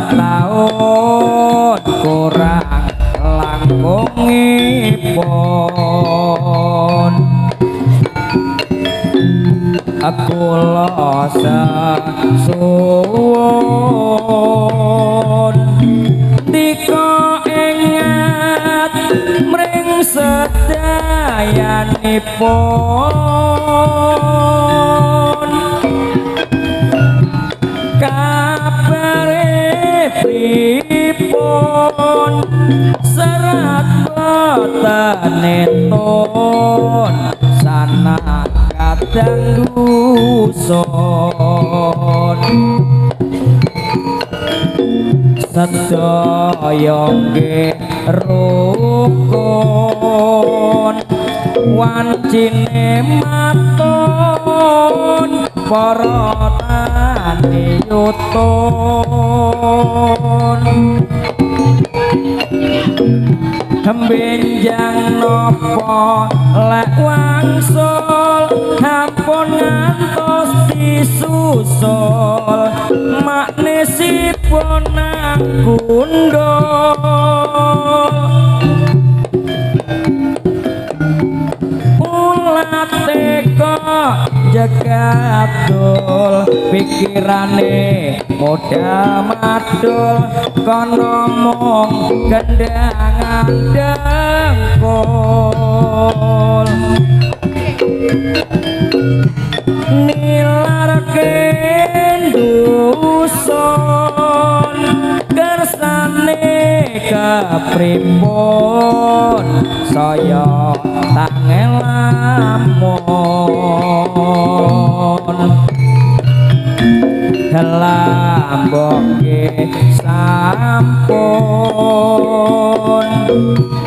setahun kurang langkungipun kula suwun dika ingat mring sedayanipun kabare pripun serat botenipun sana kadang dusun sedaya nggih rukun wancine matun para tani yutun benjang nopo lek wangsul hampun ngantos disusul maknesipun nang gundul ulat teka jagadul pikirane modal madul kono mung gendangan dengkul nilar kendusun kersane kepripun saya tangelamun lambok sampun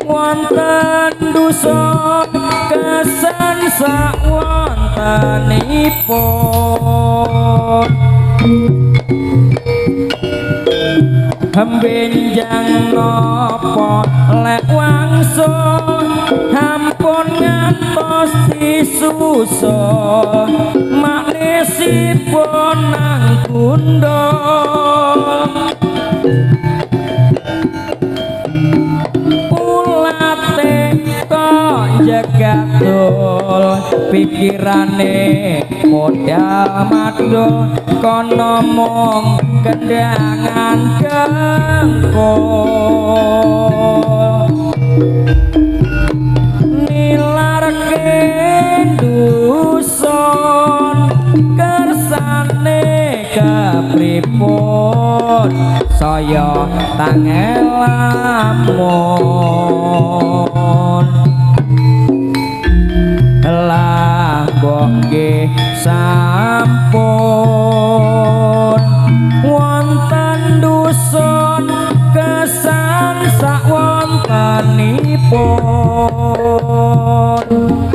wonten dusun kesan sawontenipun benjang nopo lek wangsul hampun ngantos disusul maknesipun nang gundul ulat teka jagadul pikirane modal madul kono mung kendangan dengkul nilar kendusun kersane kepripun saya tangelamun lah nggih sampun wonten dusun kesan sawontenipun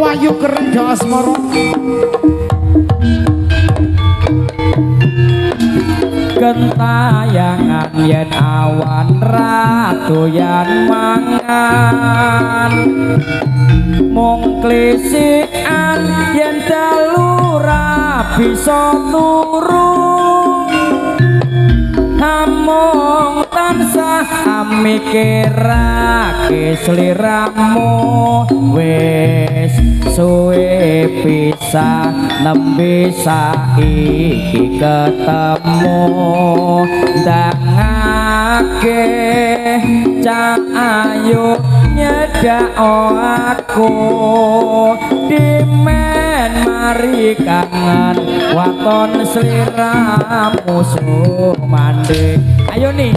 Wahyu Kerenjo Asmara gentayangan yen awan ratuyan mangan mung klisikan yen dalu ra bisa turu namung tansah mikirake sliramu wis suwe pisah nembe saiki ketemu ndangake cahayu nyedak aku dimen mari kangen waton sliramu sumandhe ayo nih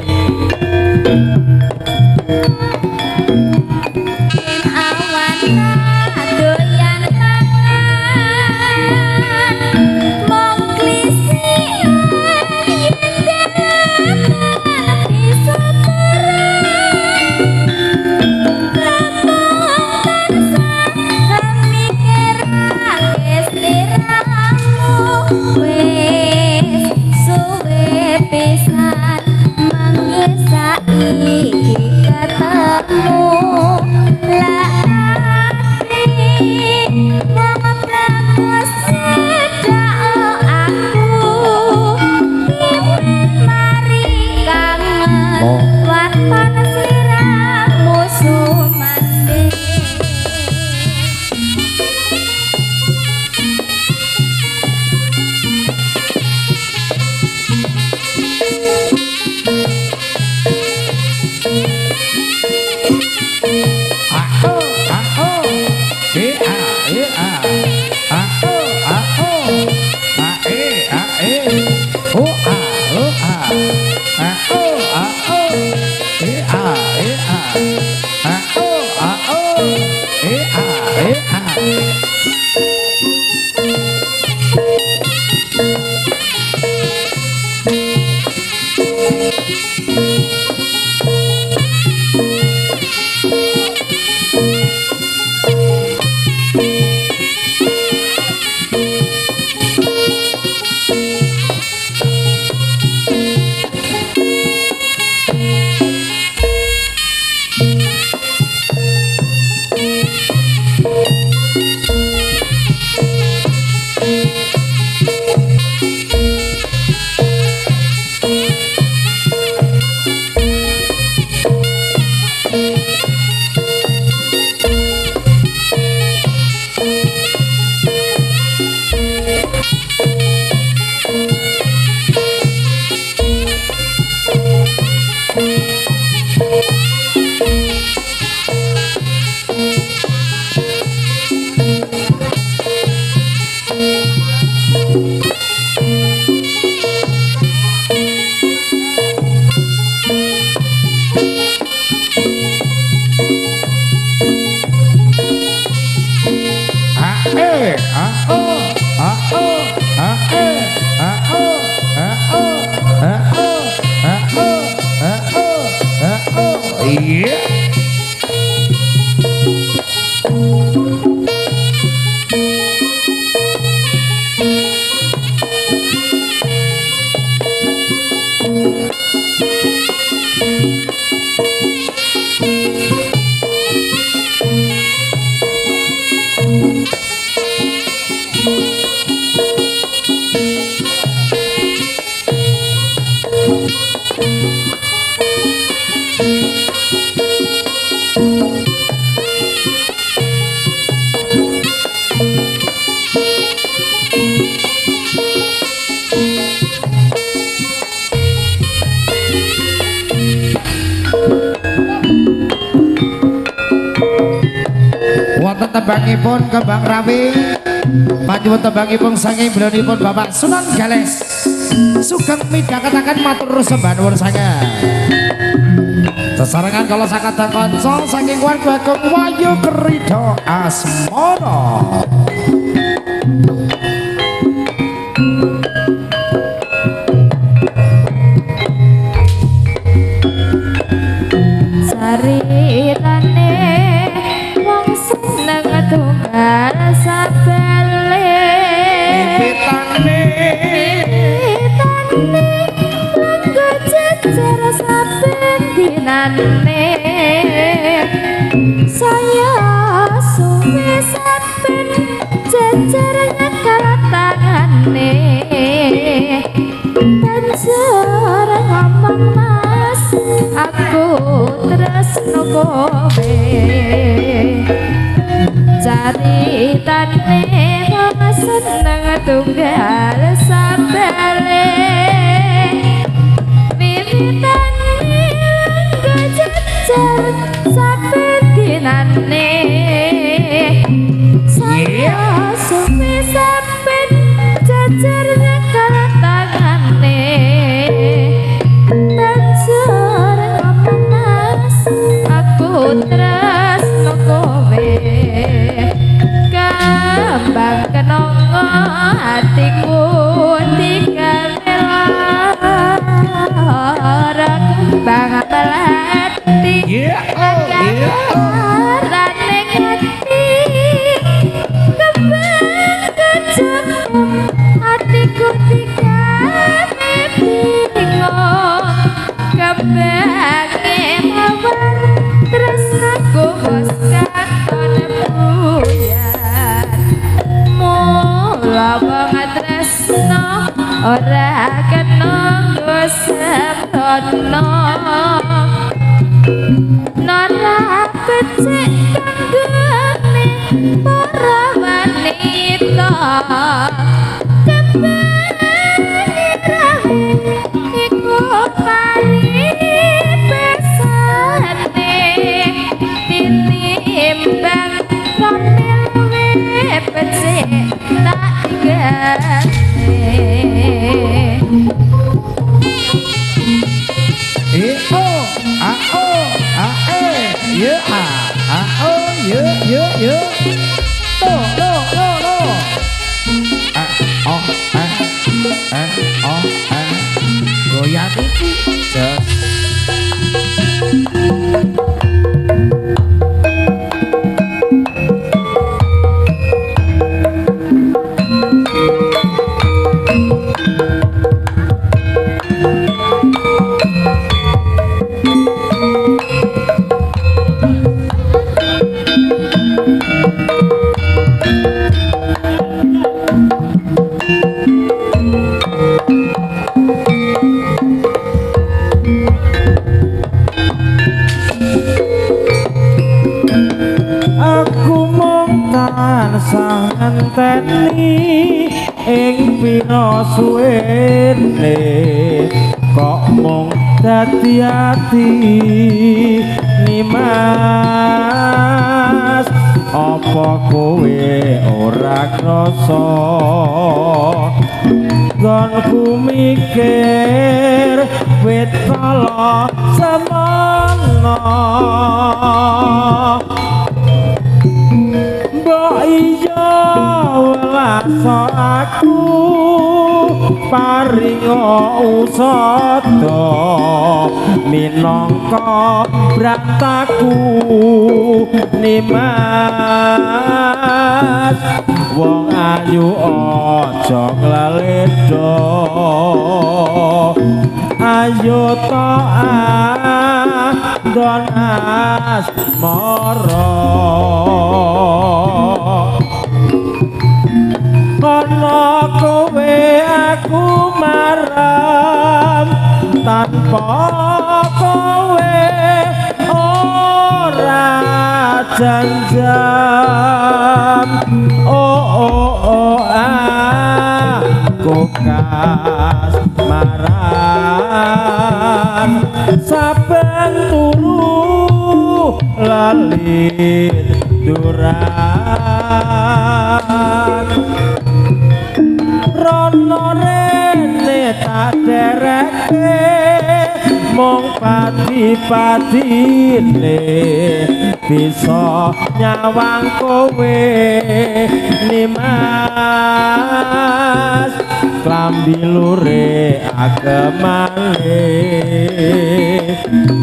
Wonten tembangipun Kembang Rawi panjenengan tembangipun saking beliaunipun Bapak Sunan Gales Sugeng midhangetaken matur sembah nuwun sanget. Sesarengan kala sakadang kanca saking warga Agung Wayu Kerida Asmara. Sarirane wong seneng tunggal sabele Pitane langgo jejer saben dinane saya suwe saben jejer nyekal tangane banjur ngomong mas aku tresno kowe caritane wong seneng tunggal sabele wiwitane langgo jejer saben dinane saya suwe saben jejer nyekal tangane banjur ngomong mas aku tresno kowe kembang kenongo hatiku digawe lara kembang melati agarane hati kembang kejepit hatiku digawe bingung kembange mawar tresnaku bos katon buyar mula wong tresno ora kena nggo sembrono nora becik kanggone para wanita kembang iku paripesane tinimbang romil becik tak gane ye ye lo goyang iki tansah ngenteni ing pira suwene kok mung dadi ati nimas apa kowe ora krasa gonku mikir wit kala semana iya welasa aku paringa usada minangka brataku nimas wong ayu aja nglaledha ayo ta kandon asmara ana kowe aku marem tanpa kowe ora janjam aku kasmaran saben turu lalin duran rono rene tak dereke mung pati-patine bisa nyawang kowe nimas klambi lure agemane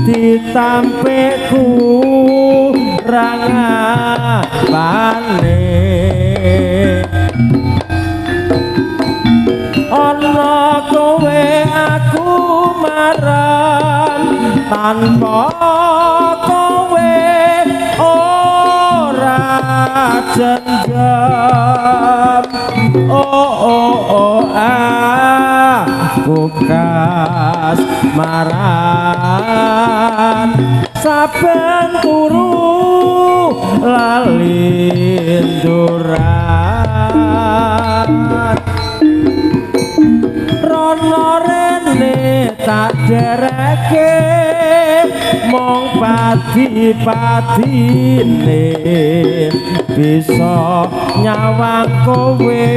ditampeku rangapane ana kowe aku marem tanpa kowe ora jenjam aku kasmaran saben turu lalin duran rono rene tak dereke mung pati-patine bisa nyawang kowe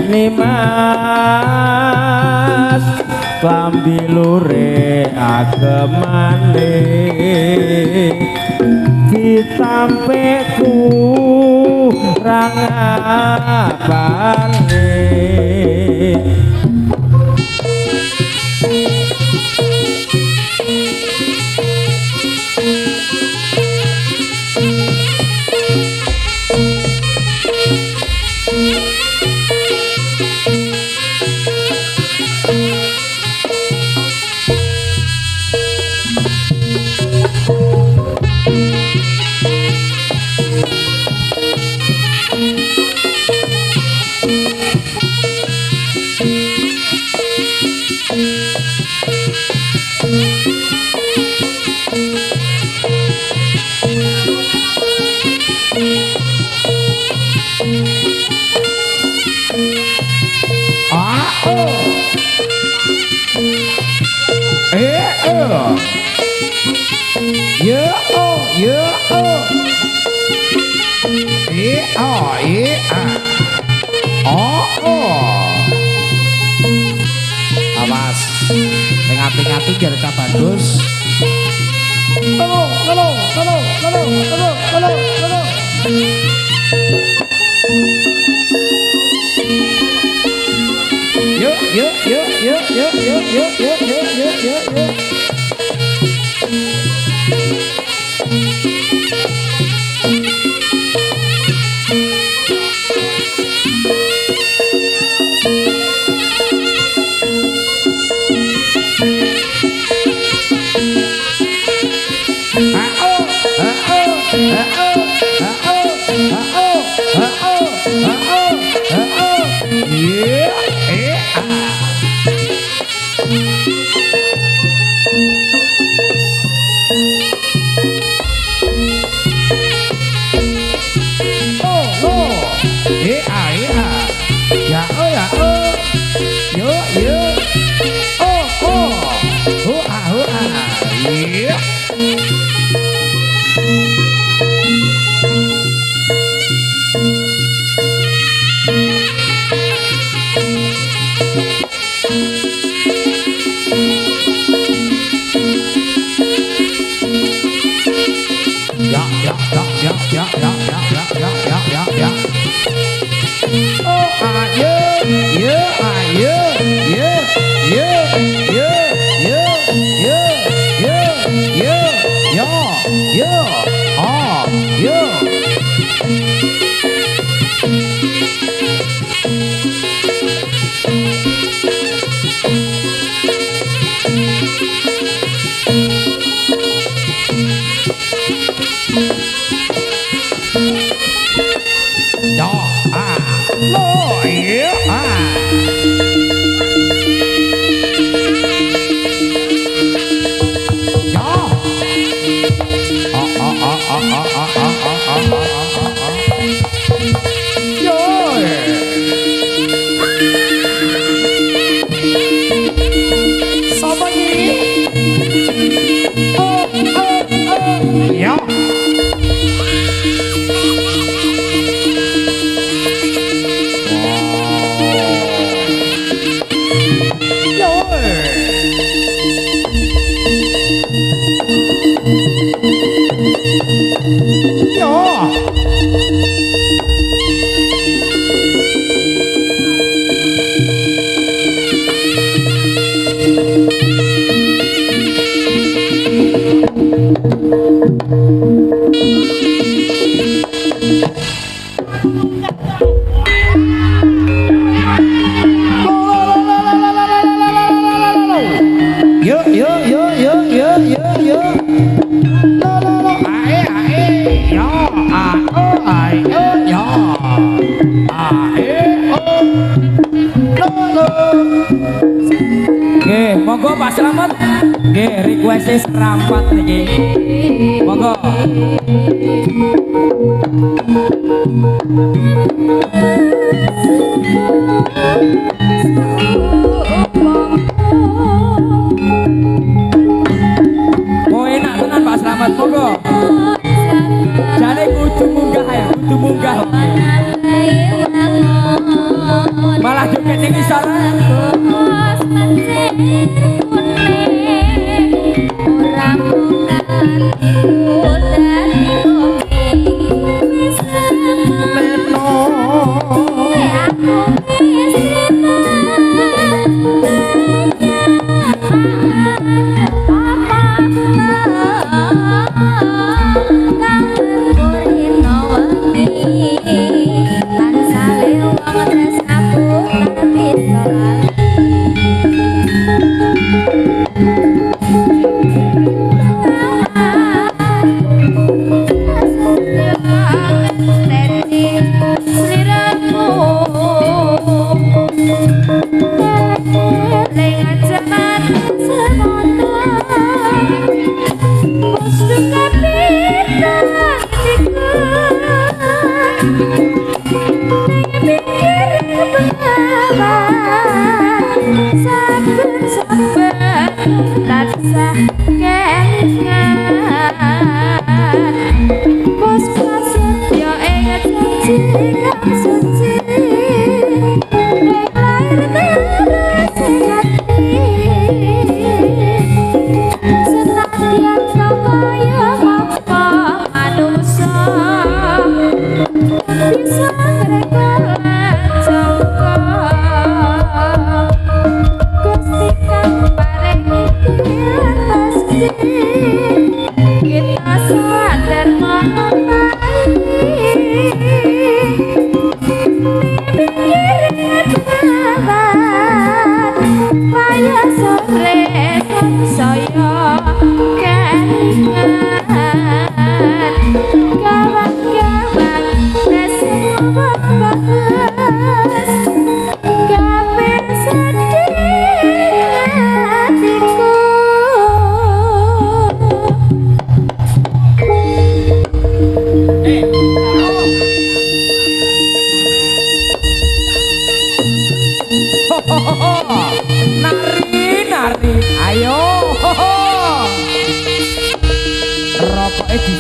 nimas klambi lure agemane ditampeku rangapane awas ngati-ngati jar kabandus halo yuk Nggih, monggo Pak Slamet. Nggih, request serampat niki. Monggo. Oh, enak tenan Pak Slamet, monggo. Jane kudu munggah ya, kudu munggah. Malah joget ning isor.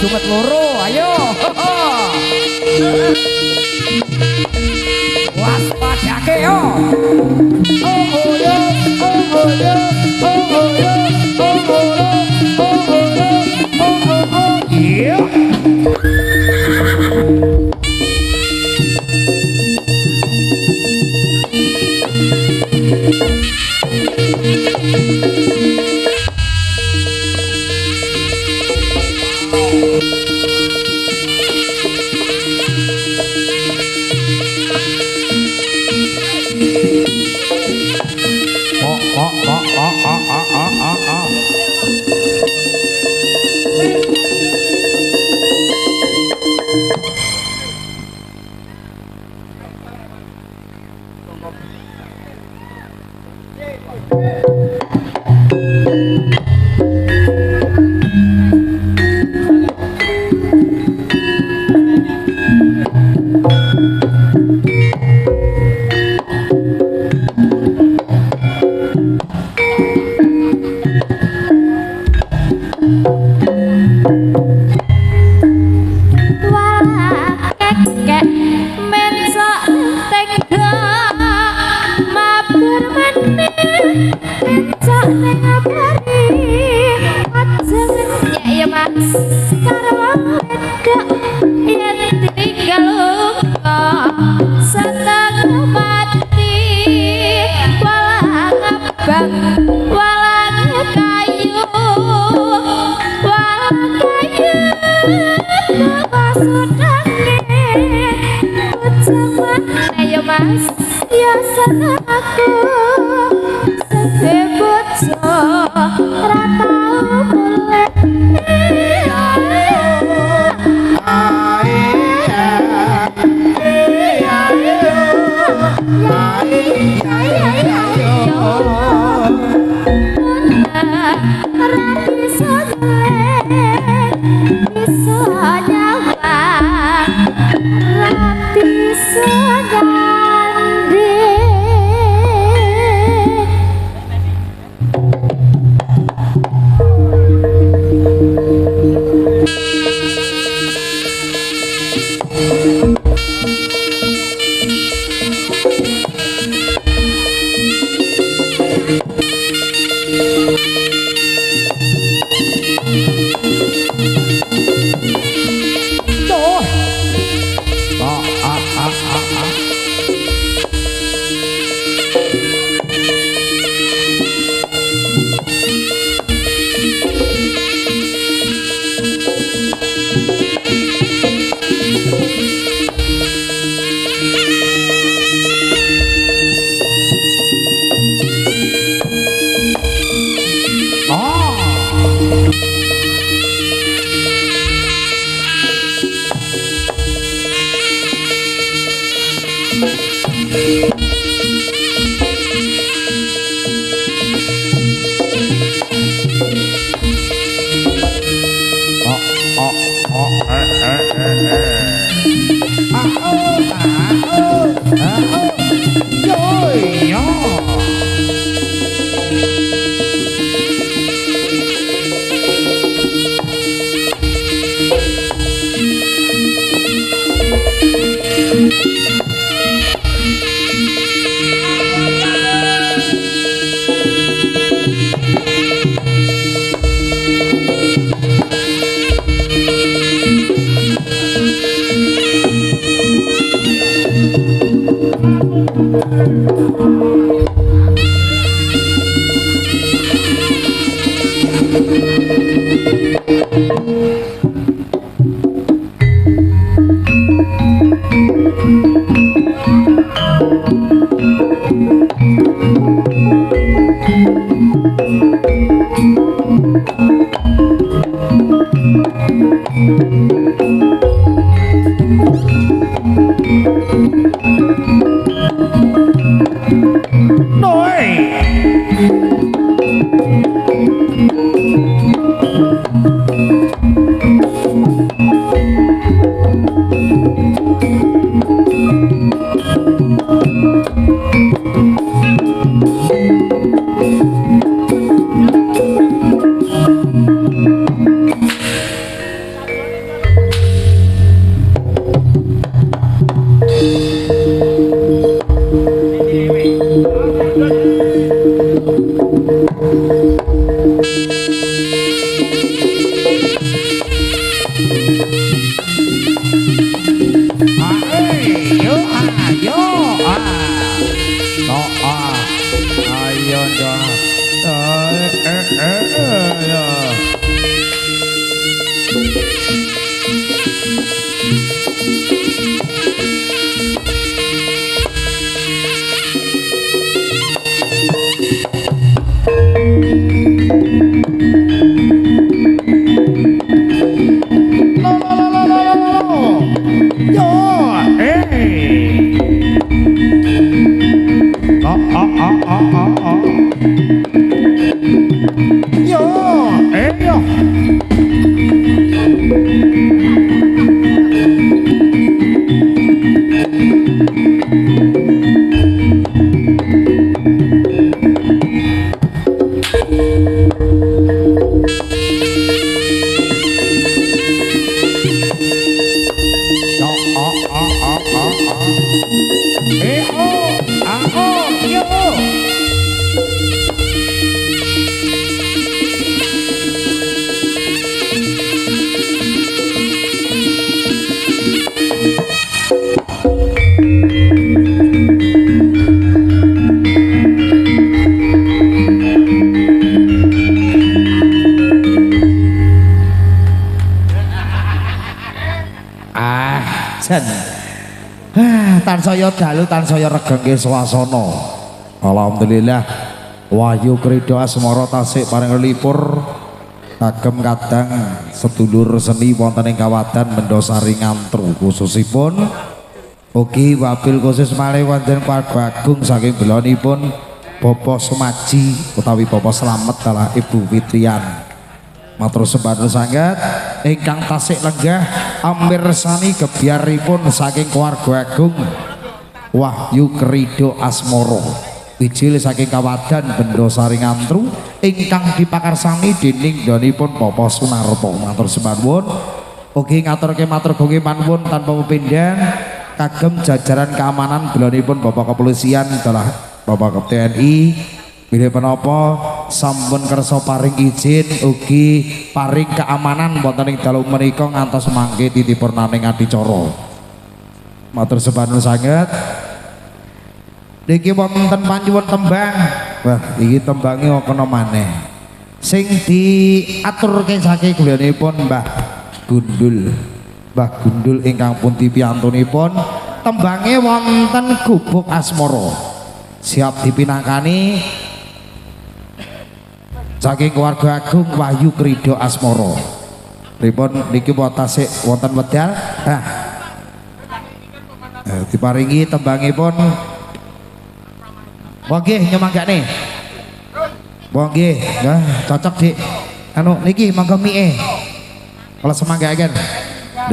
Sumet loro, ayo. Waspadake yo. Oh yo, oh yo, oh yo, oh yo. kembang walang kayu wasudane ucapan ayo mas ya seneng aku sebut ora tau boleh jan. Tansaya dalu tansaya regengke swasana. Alhamdulillah Wahyu Krida Asmara tasik paring lipur kagem kadang sedulur seni wonten ing kawadan Mendosari Ngantru khususipun ugi wabil khusus malih wonten keluarga agung saking belonipun Bapak Sumaji utawi Bapak Slamet dalah Ibu Fitrian. Matur sembah sanget ingkang tasik lenggah amirsani gebyaripun saking keluarga agung Wahyu Krida Asmara wijil saking kawadan Bendosari Ngantru ingkang dipakarsani dening danipun Bapak Sunarto. Matur sembah nuwun ugi ngaturke matur gunging manwun tanpa pepindhan kagem jajaran keamanan belonipun Bapak Kepolisian dalah Bapak TNI bilih menapa sampun kersa paring izin ugi paring keamanan wonten ing dalu menika ngantos mangke titipurnaning adicara. Matur sembah sanget. Niki wonten panjuwun tembang. Wah, iki tembange kena maneh. Sing diaturke saking griyanipun Mbah Gundul. Mbah Gundul ingkang pun dipiyantunipun tembange wonten Gubuk Asmara. Siap dipinangkani saking keluarga agung Wahyu Krida Asmara. Pripun niki tasik wonten wedal. Diparingi tembangipun. Nggih nyemanggane. Nggih, nah cocok Dik. Anu niki mangga mie. Kalau semanggaken.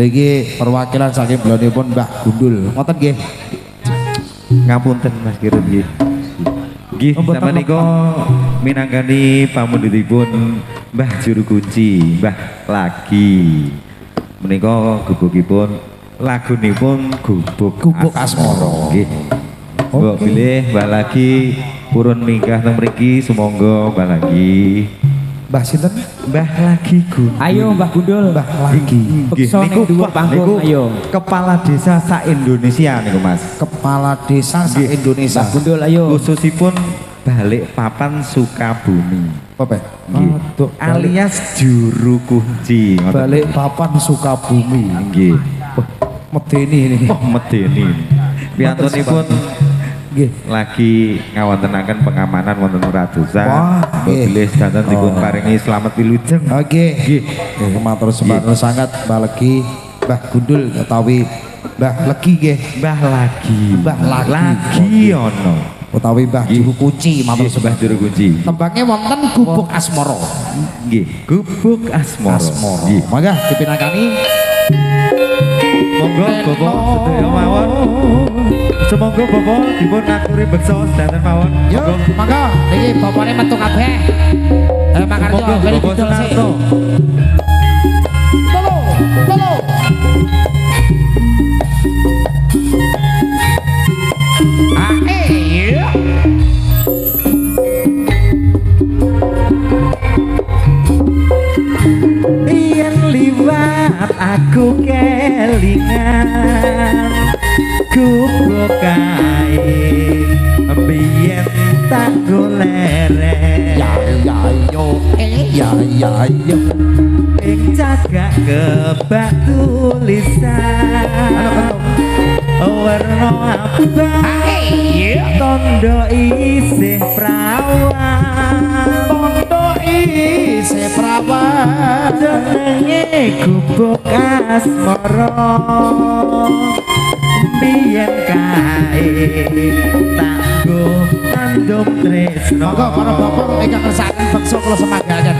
Niki perwakilan saking belonipun Mbah Gundul. Ngoten nggih. Ngapunten Mas Kirun nggih. Nggih sampenika minangkani pamundhutipun Mbah Juru Kunci, Mbah Lagi. Menika gubukipun lagunipun Gubuk Asmara. Nggih. Mbok bilih Mbah Lagi purun minggah teng mriki sumangga Mbah Lagi. Mbah sinten? Mbah Lagi Gundul. Ayo Mbah Gundul. Mbah Lagi. Beksa ning dhuwur panggung ayo. Kepala desa sak Indonesia niku Mas. Kepala desa sak Indonesia. Mbah Gundul ayo. Khususipun Balikpapan Sukabumi. Apa? Nggih. Alias Juru Kunci. Balikpapan Sukabumi. Nggih. Medeni ini. Oh medeni. Piyantunipun nggih lagi ngawontenaken pengamanan wonten Radosa. Wah, bilih sedanten dipun paringi slamet wilujeng. Oke. Nggih. Matur sembah sangat Mbah Legi, Mbah Gundul utawi Mbah Legi nggih. Mbah Lagi. Mbah Lagi ono. Utawi Mbah Juru Kunci matur sembah Juru Kunci. Tembangnya wonten Gubuk Asmara. Nggih, Gubuk Asmara. Nggih. Mangga dipinangkani. Monggo Bapak sedaya mawon. Semoga Bapak dipun aturi beksa sedanten mawon. Yo, mangga iki bapakne metu kabeh. Makarjo beli Bapak Sunarto. Tolo. Yen liwat aku kelingan gubuk kae biyen tak golere Ya yo ing cagak kebak tulisan warna abang tondo isih prawan jenenge Gubuk Asmara biyen kae tanggo tandum tresno. Monggo para bapak ingkang ngersakaken beksa kula semanggaken.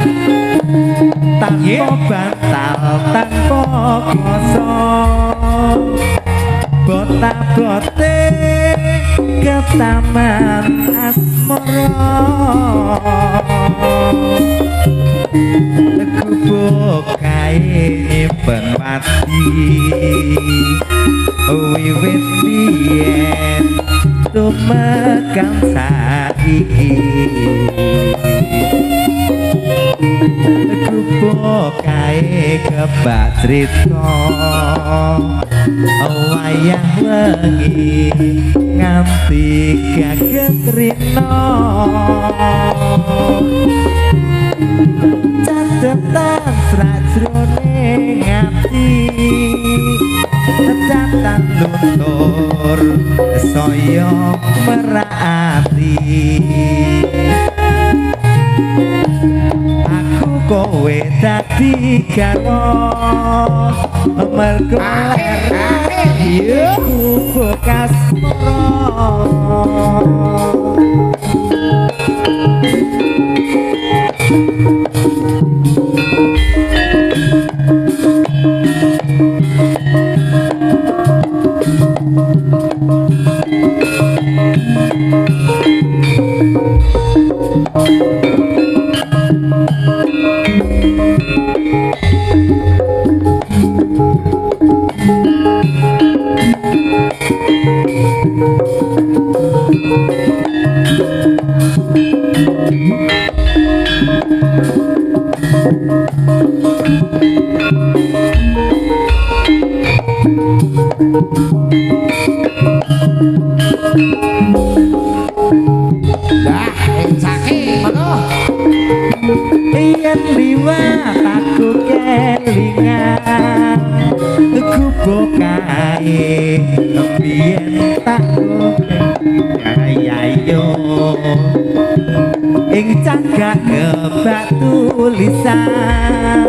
Tanpa bantal tanpa kosong botak-bote ke taman asmara. Gubuk kae nyimpen pati wiwit biyen tumekang saiki. Gubuk kae kebak crita wayah wengi nganti gagetrina catetan sajroning ati catetan dadi garwa mergo aku bekas yen liwat aku kelingan kubokae biyen tak ayo ing cagak kebak tulisan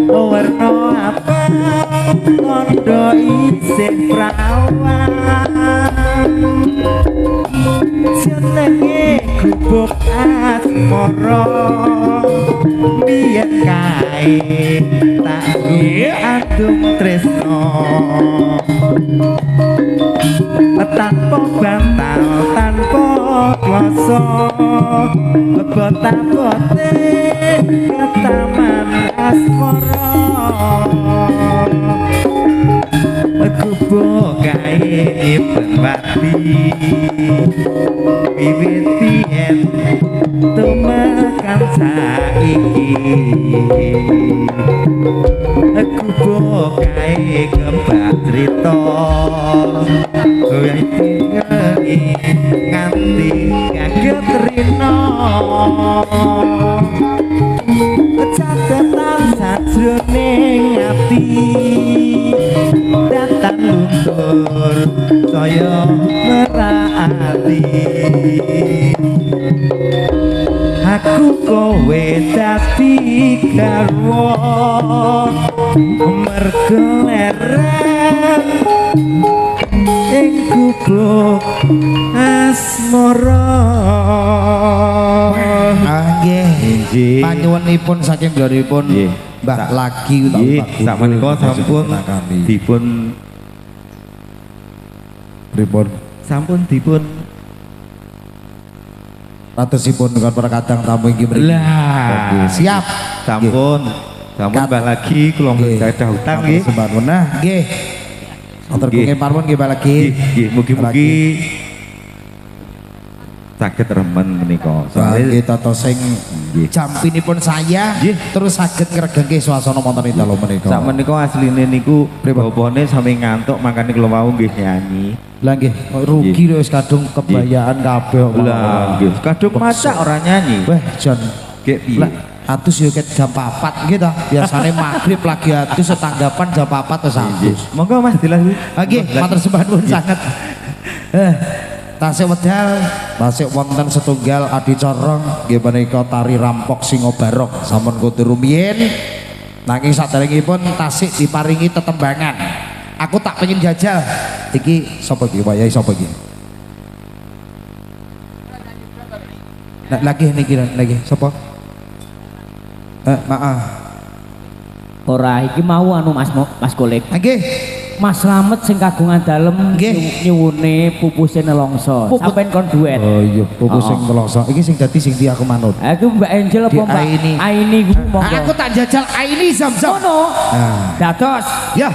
warna abang tondo isih prawan jenenge gubuk asmara biyen kae tak adung tresno tanpa bantal tanpa kuasa bota-bote ketaman asmara gubuk kae penwati wiwit biyen tumekan saiki gubuk kae kebak crita kowe iki nganti kaget rino catatan sajroning ati datang luntur saya merati aku kowe dadi garwa mergo leren ing gubuk asmara. Nggih. Panyuwunipun saking nggonipun Mbah Lagi utawa Mbah sakmenika sampun dipun pripun sampun dipun ratosipun dengan para kadang tamu inggih mriki. lah Siap. sampun Mbah Lagi kula gadah utang nggih Sembahun nah nggih. Matur Nggih. kenging parpun nggih Mbah Lagi. nggih mugi-mugi saged remen menika Soalnya tata sing Nggih. jampinipun saya Nggih. terus saged ngregengke suasana wonten ing dalu menika. sak menika asline niku bapane sami ngantuk makane kula wau nggih nyanyi. Lah nggih rugi lho wis kadung kebayaan kabeh kok. Lah nggih kadung masak ora nyanyi. Weh Jon Nggih piye? lah atus yo ket jam 4 nggih ta. Biasane magrib lagi atus setanggapan jam 4 wis atus. Monggo Mas dilanjut. Nggih matur sembah nuwun sanget. Tasik wedal, tasik wonten setunggal adicara nggih menika tari rampok singo barok sampun kudu rumiyin. Nanging saderengipun tasik diparingi tetembangan. Aku tak pengen jajal. Iki sapa iki? Wayahe sapa iki? Nah, lagi niki lagi sapa? Maaf. Ora iki mau anu Mas Kolek. Nggih. Mas Slamet sing kagungan dalem Nggih. nyuwune pupuse nelongso. Puput. Sampeyan kon duet. Oh iya, pupus sing nelongso. Iki sing dadi sing aku manut. Aku Mbak Angel apa Di Mbak Aini. Aini kuwi monggo. Aku tak jajal Aini Zam-Zam. Ngono. Ah. Dados Ya.